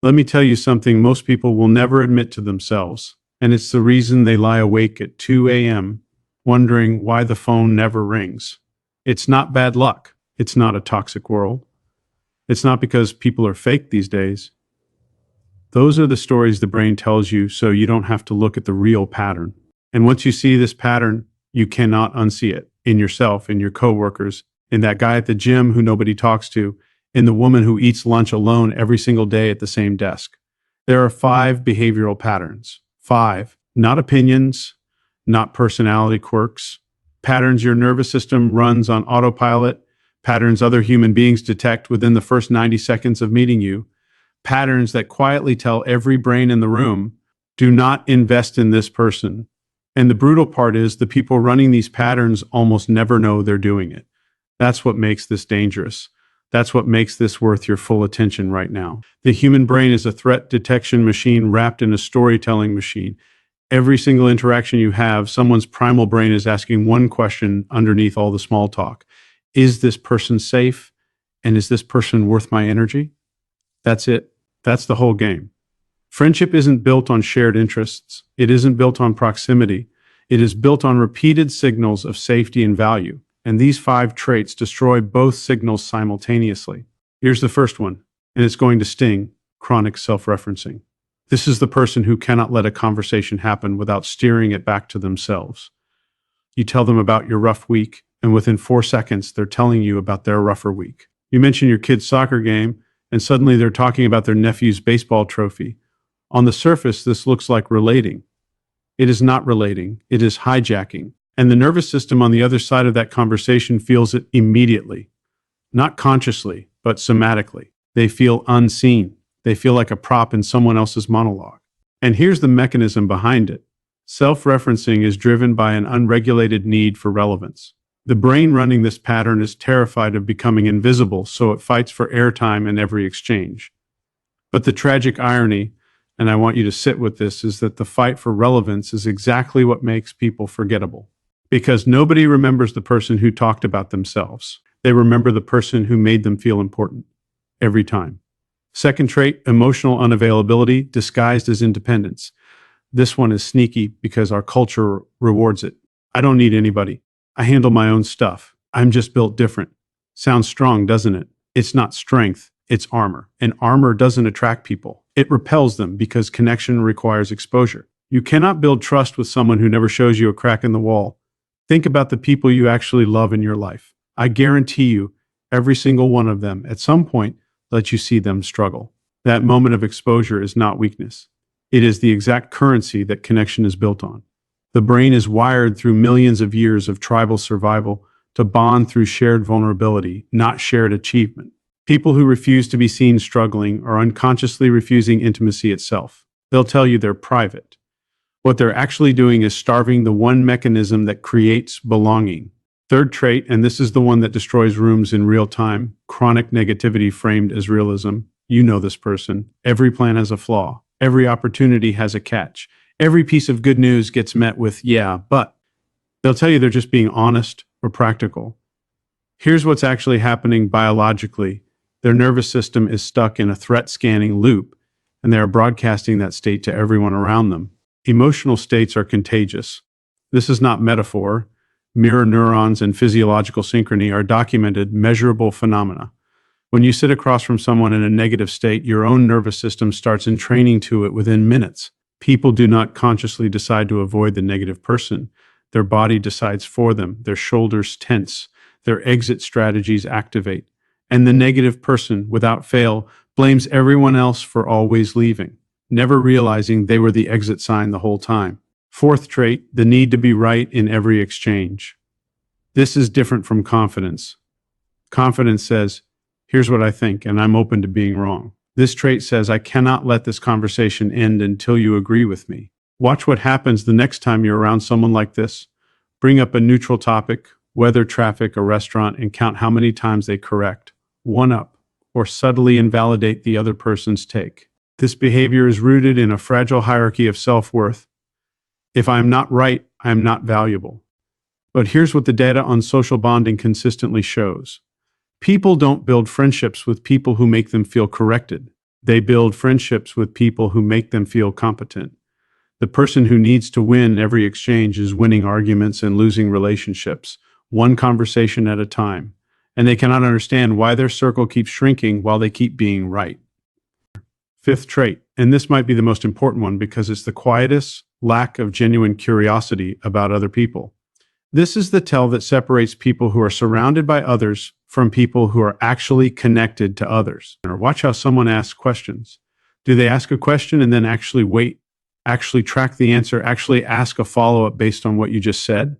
Let me tell you something most people will never admit to themselves, and it's the reason they lie awake at 2 a.m. wondering why the phone never rings. It's not bad luck. It's not a toxic world. It's not because people are fake these days. Those are the stories the brain tells you so you don't have to look at the real pattern. And once you see this pattern, you cannot unsee it in yourself, in your coworkers, in that guy at the gym who nobody talks to, in the woman who eats lunch alone every single day at the same desk. There are 5 behavioral patterns. 5, not opinions, not personality quirks. Patterns your nervous system runs on autopilot, patterns other human beings detect within the first 90 seconds of meeting you, patterns that quietly tell every brain in the room, do not invest in this person. And the brutal part is the people running these patterns almost never know they're doing it. That's what makes this dangerous. That's what makes this worth your full attention right now. The human brain is a threat detection machine wrapped in a storytelling machine. Every single interaction you have, someone's primal brain is asking one question underneath all the small talk. Is this person safe? And is this person worth my energy? That's it. That's the whole game. Friendship isn't built on shared interests. It isn't built on proximity. It is built on repeated signals of safety and value. And these 5 traits destroy both signals simultaneously. Here's the first one, and it's going to sting: chronic self-referencing. This is the person who cannot let a conversation happen without steering it back to themselves. You tell them about your rough week, and within 4 seconds, they're telling you about their rougher week. You mention your kid's soccer game, and suddenly they're talking about their nephew's baseball trophy. On the surface, this looks like relating. It is not relating, it is hijacking. And the nervous system on the other side of that conversation feels it immediately. Not consciously, but somatically. They feel unseen. They feel like a prop in someone else's monologue. And here's the mechanism behind it. Self-referencing is driven by an unregulated need for relevance. The brain running this pattern is terrified of becoming invisible, so it fights for airtime in every exchange. But the tragic irony, and I want you to sit with this, is that the fight for relevance is exactly what makes people forgettable. Because nobody remembers the person who talked about themselves. They remember the person who made them feel important. Every time. Second trait, emotional unavailability disguised as independence. This one is sneaky because our culture rewards it. I don't need anybody. I handle my own stuff. I'm just built different. Sounds strong, doesn't it? It's not strength, it's armor. And armor doesn't attract people. It repels them because connection requires exposure. You cannot build trust with someone who never shows you a crack in the wall. Think about the people you actually love in your life. I guarantee you, every single one of them, at some point, lets you see them struggle. That moment of exposure is not weakness. It is the exact currency that connection is built on. The brain is wired through millions of years of tribal survival to bond through shared vulnerability, not shared achievement. People who refuse to be seen struggling are unconsciously refusing intimacy itself. They'll tell you they're private. What they're actually doing is starving the one mechanism that creates belonging. Third trait, and this is the one that destroys rooms in real time, chronic negativity framed as realism. You know this person. Every plan has a flaw. Every opportunity has a catch. Every piece of good news gets met with, yeah, but. They'll tell you they're just being honest or practical. Here's what's actually happening biologically. Their nervous system is stuck in a threat scanning loop, and they are broadcasting that state to everyone around them. Emotional states are contagious. This is not metaphor. Mirror neurons and physiological synchrony are documented, measurable phenomena. When you sit across from someone in a negative state, your own nervous system starts entraining to it within minutes. People do not consciously decide to avoid the negative person. Their body decides for them. Their shoulders tense. Their exit strategies activate. And the negative person, without fail, blames everyone else for always leaving, never realizing they were the exit sign the whole time. Fourth trait, the need to be right in every exchange. This is different from confidence. Confidence says, here's what I think, and I'm open to being wrong. This trait says, I cannot let this conversation end until you agree with me. Watch what happens the next time you're around someone like this. Bring up a neutral topic, weather, traffic, a restaurant, and count how many times they correct, one up, or subtly invalidate the other person's take. This behavior is rooted in a fragile hierarchy of self-worth. If I'm not right, I'm not valuable. But here's what the data on social bonding consistently shows. People don't build friendships with people who make them feel corrected. They build friendships with people who make them feel competent. The person who needs to win every exchange is winning arguments and losing relationships, one conversation at a time. And they cannot understand why their circle keeps shrinking while they keep being right. Fifth trait, and this might be the most important one because it's the quietest lack of genuine curiosity about other people. This is the tell that separates people who are surrounded by others from people who are actually connected to others. Watch how someone asks questions. Do they ask a question and then actually wait, actually track the answer, actually ask a follow-up based on what you just said?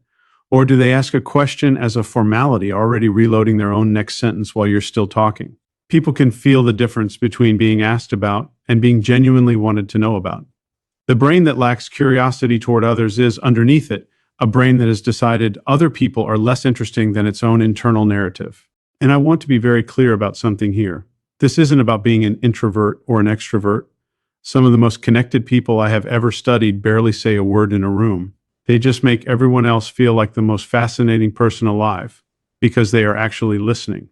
Or do they ask a question as a formality, already reloading their own next sentence while you're still talking? People can feel the difference between being asked about and being genuinely wanted to know about. The brain that lacks curiosity toward others is, underneath it, a brain that has decided other people are less interesting than its own internal narrative. And I want to be very clear about something here. This isn't about being an introvert or an extrovert. Some of the most connected people I have ever studied barely say a word in a room. They just make everyone else feel like the most fascinating person alive because they are actually listening.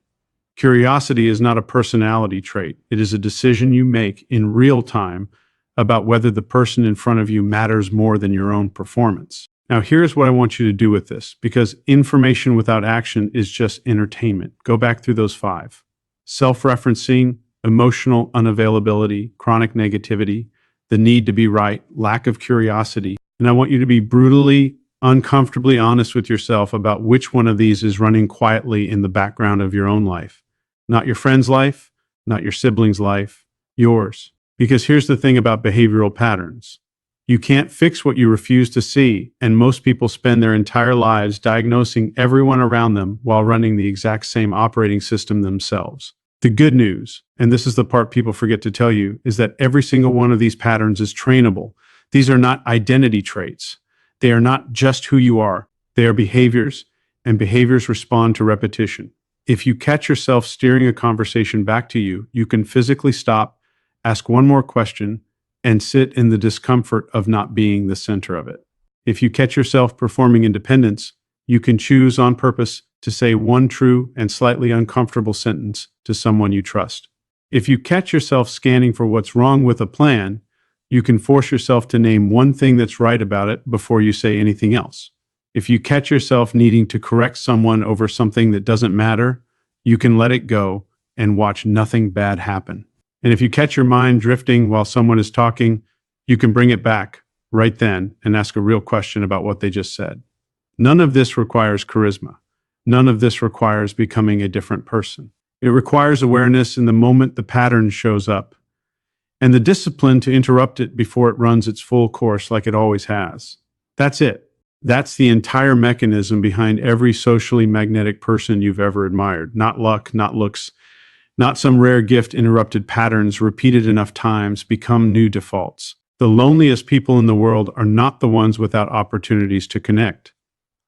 Curiosity is not a personality trait. It is a decision you make in real time about whether the person in front of you matters more than your own performance. Now, here's what I want you to do with this, because information without action is just entertainment. Go back through those 5. Self-referencing, emotional unavailability, chronic negativity, the need to be right, lack of curiosity. And I want you to be brutally, uncomfortably honest with yourself about which one of these is running quietly in the background of your own life. Not your friend's life, not your sibling's life, yours. Because here's the thing about behavioral patterns. You can't fix what you refuse to see, and most people spend their entire lives diagnosing everyone around them while running the exact same operating system themselves. The good news, and this is the part people forget to tell you, is that every single one of these patterns is trainable. These are not identity traits. They are not just who you are. They are behaviors, and behaviors respond to repetition. If you catch yourself steering a conversation back to you, you can physically stop, ask one more question, and sit in the discomfort of not being the center of it. If you catch yourself performing independence, you can choose on purpose to say one true and slightly uncomfortable sentence to someone you trust. If you catch yourself scanning for what's wrong with a plan, you can force yourself to name one thing that's right about it before you say anything else. If you catch yourself needing to correct someone over something that doesn't matter, you can let it go and watch nothing bad happen. And if you catch your mind drifting while someone is talking, you can bring it back right then and ask a real question about what they just said. None of this requires charisma. None of this requires becoming a different person. It requires awareness in the moment the pattern shows up, and the discipline to interrupt it before it runs its full course like it always has. That's it. That's the entire mechanism behind every socially magnetic person you've ever admired. Not luck, not looks, not some rare gift. Interrupted patterns repeated enough times become new defaults. The loneliest people in the world are not the ones without opportunities to connect.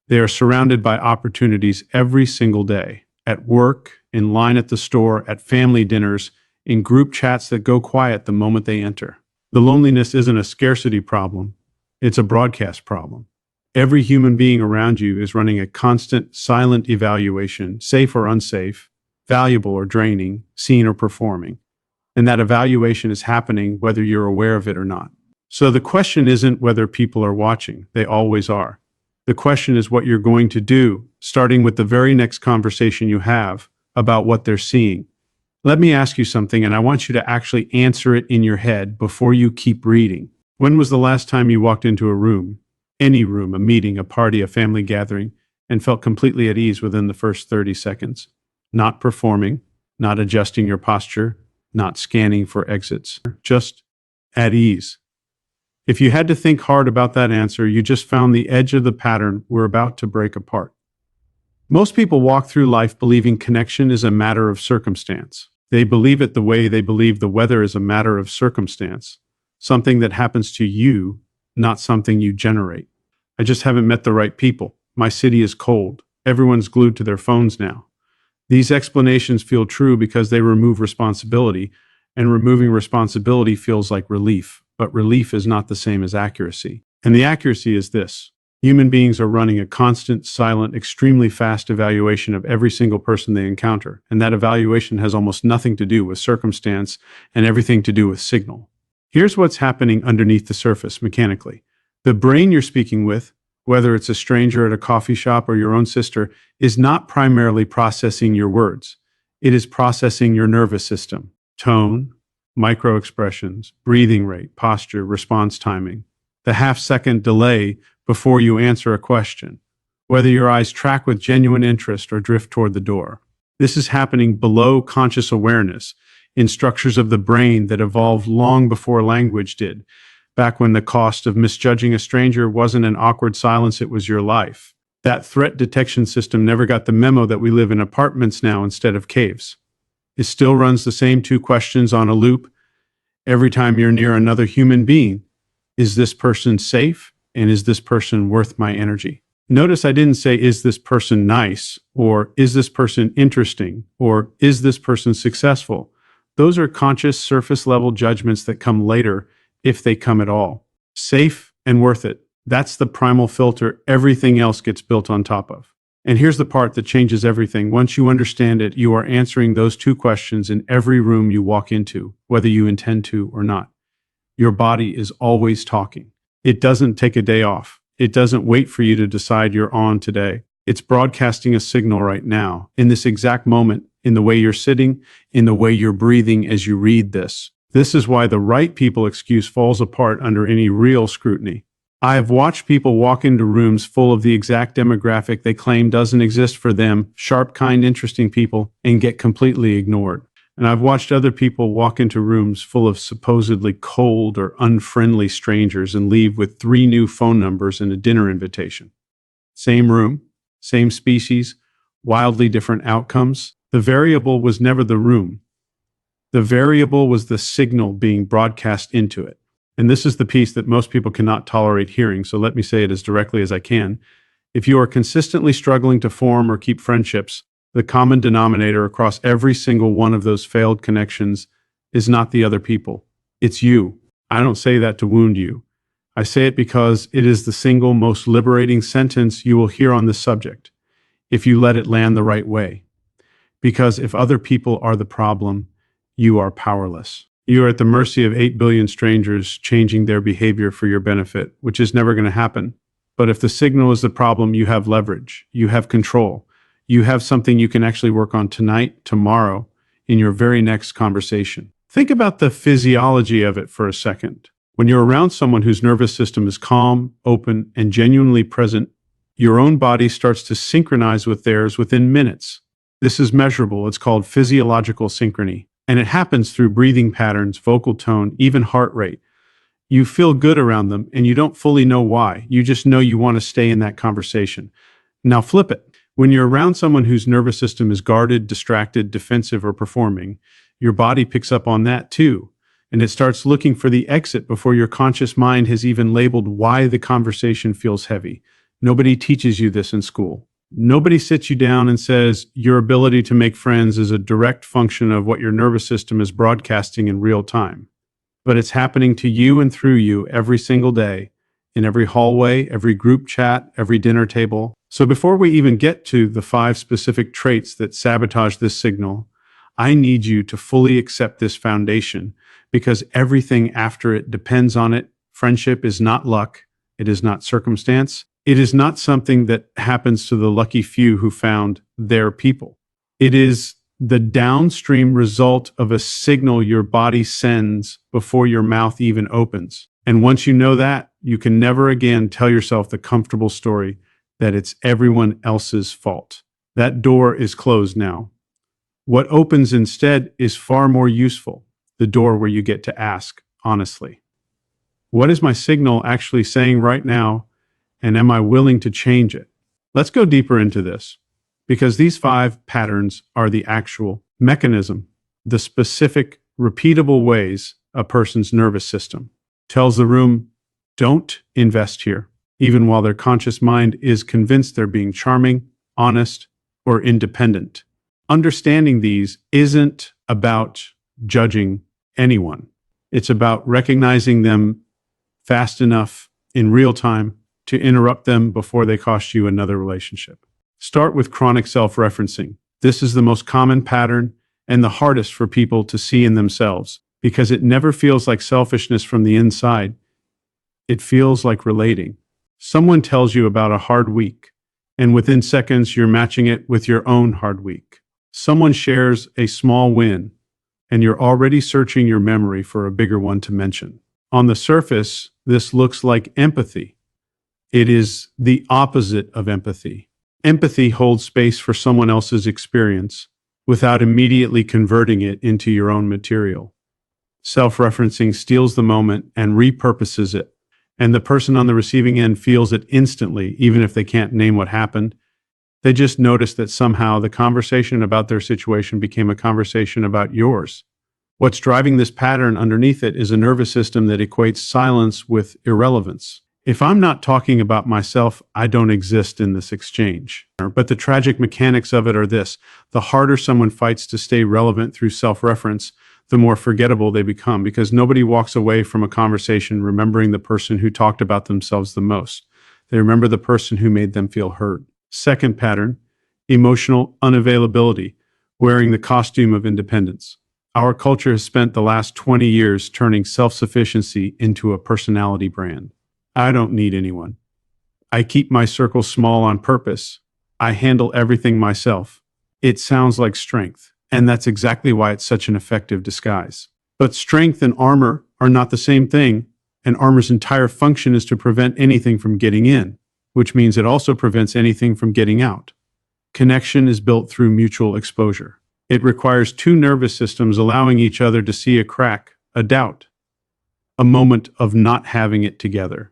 They are surrounded by opportunities every single day. At work, in line at the store, at family dinners, in group chats that go quiet the moment they enter. The loneliness isn't a scarcity problem. It's a broadcast problem. Every human being around you is running a constant, silent evaluation, safe or unsafe, valuable or draining, seen or performing. And that evaluation is happening whether you're aware of it or not. So the question isn't whether people are watching. They always are. The question is what you're going to do, starting with the very next conversation you have about what they're seeing. Let me ask you something, and I want you to actually answer it in your head before you keep reading. When was the last time you walked into a room, any room, a meeting, a party, a family gathering, and felt completely at ease within the first 30 seconds? Not performing, not adjusting your posture, not scanning for exits, just at ease. If you had to think hard about that answer, you just found the edge of the pattern we're about to break apart. Most people walk through life believing connection is a matter of circumstance. They believe it the way they believe the weather is a matter of circumstance, something that happens to you, not something you generate. I just haven't met the right people. My city is cold. Everyone's glued to their phones now. These explanations feel true because they remove responsibility, and removing responsibility feels like relief. But relief is not the same as accuracy. And the accuracy is this: Human beings are running a constant, silent, extremely fast evaluation of every single person they encounter, and that evaluation has almost nothing to do with circumstance and everything to do with signal. Here's what's happening underneath the surface mechanically. The brain you're speaking with, whether it's a stranger at a coffee shop or your own sister, is not primarily processing your words. It is processing your nervous system, tone, micro expressions, breathing rate, posture, response timing, the half-second delay before you answer a question, whether your eyes track with genuine interest or drift toward the door. This is happening below conscious awareness in structures of the brain that evolved long before language did, back when the cost of misjudging a stranger wasn't an awkward silence, it was your life. That threat detection system never got the memo that we live in apartments now instead of caves. It still runs the same two questions on a loop every time you're near another human being. Is this person safe? And is this person worth my energy? Notice I didn't say, is this person nice? Or is this person interesting? Or is this person successful? Those are conscious surface level judgments that come later, if they come at all. Safe and worth it. That's the primal filter everything else gets built on top of. And here's the part that changes everything. Once you understand it, you are answering those two questions in every room you walk into, whether you intend to or not. Your body is always talking. It doesn't take a day off. It doesn't wait for you to decide you're on today. It's broadcasting a signal right now, in this exact moment, in the way you're sitting, in the way you're breathing as you read this. This is why the right people excuse falls apart under any real scrutiny. I have watched people walk into rooms full of the exact demographic they claim doesn't exist for them, sharp, kind, interesting people, and get completely ignored. And I've watched other people walk into rooms full of supposedly cold or unfriendly strangers and leave with 3 new phone numbers and a dinner invitation. Same room, same species, wildly different outcomes. The variable was never the room. The variable was the signal being broadcast into it. And this is the piece that most people cannot tolerate hearing, so let me say it as directly as I can. If you are consistently struggling to form or keep friendships, the common denominator across every single one of those failed connections is not the other people. It's you. I don't say that to wound you. I say it because it is the single most liberating sentence you will hear on this subject, if you let it land the right way. Because if other people are the problem, you are powerless. You are at the mercy of 8 billion strangers changing their behavior for your benefit, which is never going to happen. But if the signal is the problem, you have leverage, you have control. You have something you can actually work on tonight, tomorrow, in your very next conversation. Think about the physiology of it for a second. When you're around someone whose nervous system is calm, open, and genuinely present, your own body starts to synchronize with theirs within minutes. This is measurable. It's called physiological synchrony. And it happens through breathing patterns, vocal tone, even heart rate. You feel good around them, and you don't fully know why. You just know you want to stay in that conversation. Now flip it. When you're around someone whose nervous system is guarded, distracted, defensive, or performing, your body picks up on that too, and it starts looking for the exit before your conscious mind has even labeled why the conversation feels heavy. Nobody teaches you this in school. Nobody sits you down and says your ability to make friends is a direct function of what your nervous system is broadcasting in real time. But it's happening to you and through you every single day, in every hallway, every group chat, every dinner table. So before we even get to the 5 specific traits that sabotage this signal, I need you to fully accept this foundation, because everything after it depends on it. Friendship is not luck. It is not circumstance. It is not something that happens to the lucky few who found their people. It is the downstream result of a signal your body sends before your mouth even opens. And once you know that, you can never again tell yourself the comfortable story that it's everyone else's fault. That door is closed now. What opens instead is far more useful, the door where you get to ask honestly, what is my signal actually saying right now, and am I willing to change it? Let's go deeper into this, because these 5 patterns are the actual mechanism, the specific, repeatable ways a person's nervous system tells the room, don't invest here, even while their conscious mind is convinced they're being charming, honest, or independent. Understanding these isn't about judging anyone. It's about recognizing them fast enough in real time to interrupt them before they cost you another relationship. Start with chronic self-referencing. This is the most common pattern and the hardest for people to see in themselves because it never feels like selfishness from the inside. It feels like relating. Someone tells you about a hard week, and within seconds you're matching it with your own hard week. Someone shares a small win, and you're already searching your memory for a bigger one to mention. On the surface, this looks like empathy. It is the opposite of empathy. Empathy holds space for someone else's experience without immediately converting it into your own material. Self-referencing steals the moment and repurposes it, and the person on the receiving end feels it instantly, even if they can't name what happened. They just notice that somehow the conversation about their situation became a conversation about yours. What's driving this pattern underneath it is a nervous system that equates silence with irrelevance. If I'm not talking about myself, I don't exist in this exchange. But the tragic mechanics of it are this: the harder someone fights to stay relevant through self-reference, the more forgettable they become, because nobody walks away from a conversation remembering the person who talked about themselves the most. They remember the person who made them feel heard. Second pattern, emotional unavailability, wearing the costume of independence. Our culture has spent the last 20 years turning self-sufficiency into a personality brand. I don't need anyone. I keep my circle small on purpose. I handle everything myself. It sounds like strength, and that's exactly why it's such an effective disguise. But strength and armor are not the same thing, and armor's entire function is to prevent anything from getting in, which means it also prevents anything from getting out. Connection is built through mutual exposure. It requires two nervous systems allowing each other to see a crack, a doubt, a moment of not having it together.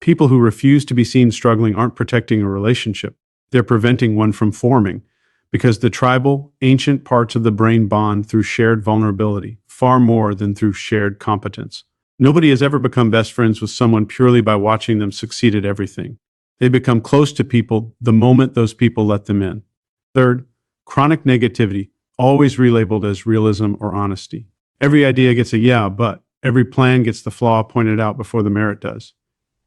People who refuse to be seen struggling aren't protecting a relationship. They're preventing one from forming, because the tribal, ancient parts of the brain bond through shared vulnerability, far more than through shared competence. Nobody has ever become best friends with someone purely by watching them succeed at everything. They become close to people the moment those people let them in. Third, chronic negativity, always relabeled as realism or honesty. Every idea gets a yeah, but. Every plan gets the flaw pointed out before the merit does.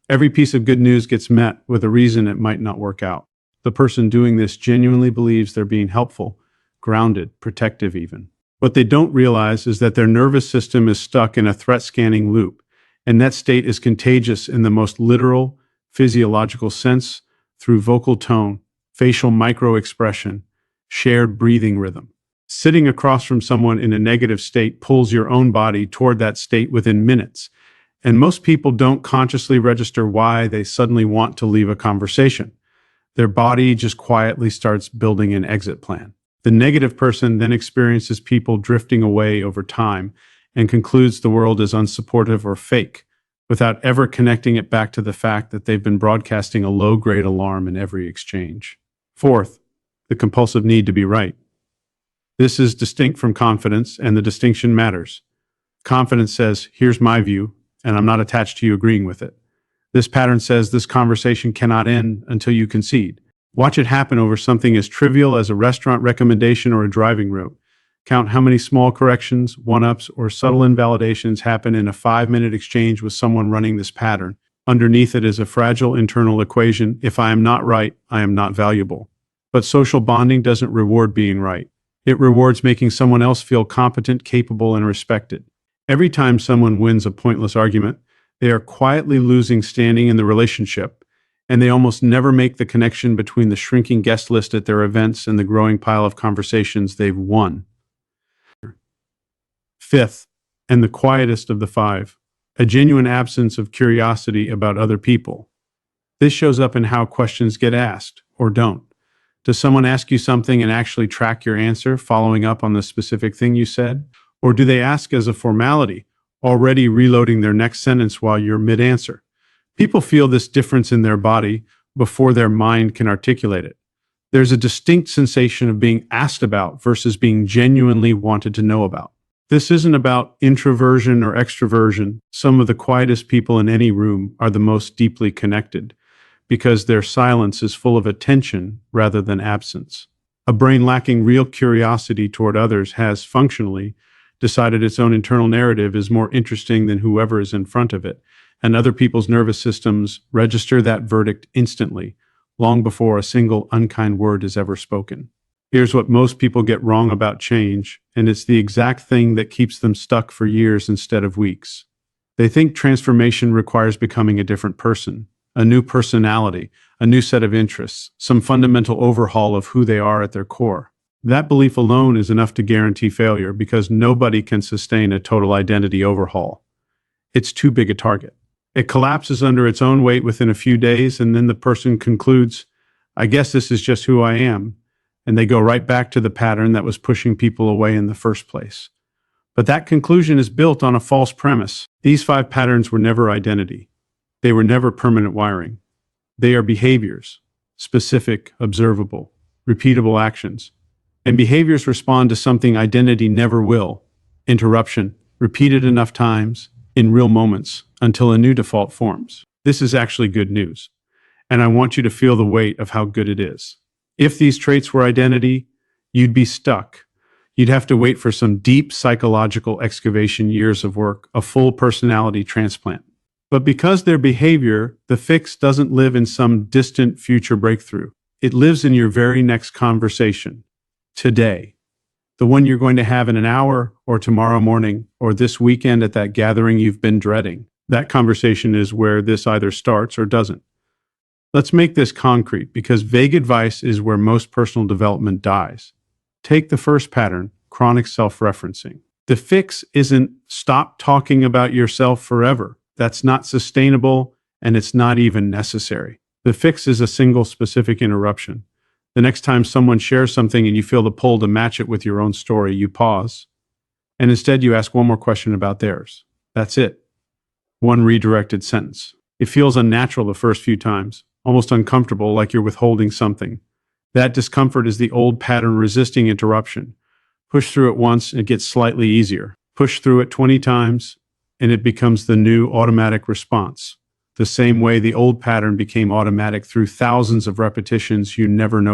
Every piece of good news gets met with a reason it might not work out. The person doing this genuinely believes they're being helpful, grounded, protective even. What they don't realize is that their nervous system is stuck in a threat scanning loop, and that state is contagious in the most literal, physiological sense through vocal tone, facial micro-expression, shared breathing rhythm. Sitting across from someone in a negative state pulls your own body toward that state within minutes. And most people don't consciously register why they suddenly want to leave a conversation. Their body just quietly starts building an exit plan. The negative person then experiences people drifting away over time and concludes the world is unsupportive or fake, without ever connecting it back to the fact that they've been broadcasting a low-grade alarm in every exchange. Fourth, the compulsive need to be right. This is distinct from confidence, and the distinction matters. Confidence says, here's my view, and I'm not attached to you agreeing with it. This pattern says this conversation cannot end until you concede. Watch it happen over something as trivial as a restaurant recommendation or a driving route. Count how many small corrections, one-ups, or subtle invalidations happen in a 5-minute exchange with someone running this pattern. Underneath it is a fragile internal equation: if I am not right, I am not valuable. But social bonding doesn't reward being right. It rewards making someone else feel competent, capable, and respected. Every time someone wins a pointless argument, they are quietly losing standing in the relationship, and they almost never make the connection between the shrinking guest list at their events and the growing pile of conversations they've won. Fifth, and the quietest of the five, a genuine absence of curiosity about other people. This shows up in how questions get asked, or don't. Does someone ask you something and actually track your answer, following up on the specific thing you said? Or do they ask as a formality, already reloading their next sentence while you're mid-answer? People feel this difference in their body before their mind can articulate it. There's a distinct sensation of being asked about versus being genuinely wanted to know about. This isn't about introversion or extroversion. Some of the quietest people in any room are the most deeply connected, because their silence is full of attention rather than absence. A brain lacking real curiosity toward others has, functionally, decided its own internal narrative is more interesting than whoever is in front of it, and other people's nervous systems register that verdict instantly, long before a single unkind word is ever spoken. Here's what most people get wrong about change, and it's the exact thing that keeps them stuck for years instead of weeks. They think transformation requires becoming a different person, a new personality, a new set of interests, some fundamental overhaul of who they are at their core. That belief alone is enough to guarantee failure because nobody can sustain a total identity overhaul. It's too big a target. It collapses under its own weight within a few days, and then the person concludes, I guess this is just who I am, and they go right back to the pattern that was pushing people away in the first place. But that conclusion is built on a false premise. These 5 patterns were never identity. They were never permanent wiring. They are behaviors, specific, observable, repeatable actions. And behaviors respond to something identity never will: interruption, repeated enough times, in real moments, until a new default forms. This is actually good news, and I want you to feel the weight of how good it is. If these traits were identity, you'd be stuck. You'd have to wait for some deep psychological excavation, years of work, a full personality transplant. But because they're behavior, the fix doesn't live in some distant future breakthrough. It lives in your very next conversation. Today. The one you're going to have in an hour, or tomorrow morning, or this weekend at that gathering you've been dreading. That conversation is where this either starts or doesn't. Let's make this concrete, because vague advice is where most personal development dies. Take the first pattern, chronic self-referencing. The fix isn't stop talking about yourself forever. That's not sustainable, and it's not even necessary. The fix is a single specific interruption. The next time someone shares something and you feel the pull to match it with your own story, you pause, and instead you ask one more question about theirs. That's it. One redirected sentence. It feels unnatural the first few times, almost uncomfortable, like you're withholding something. That discomfort is the old pattern resisting interruption. Push through it once, and it gets slightly easier. Push through it 20 times, and it becomes the new automatic response. The same way the old pattern became automatic through thousands of repetitions you never noticed.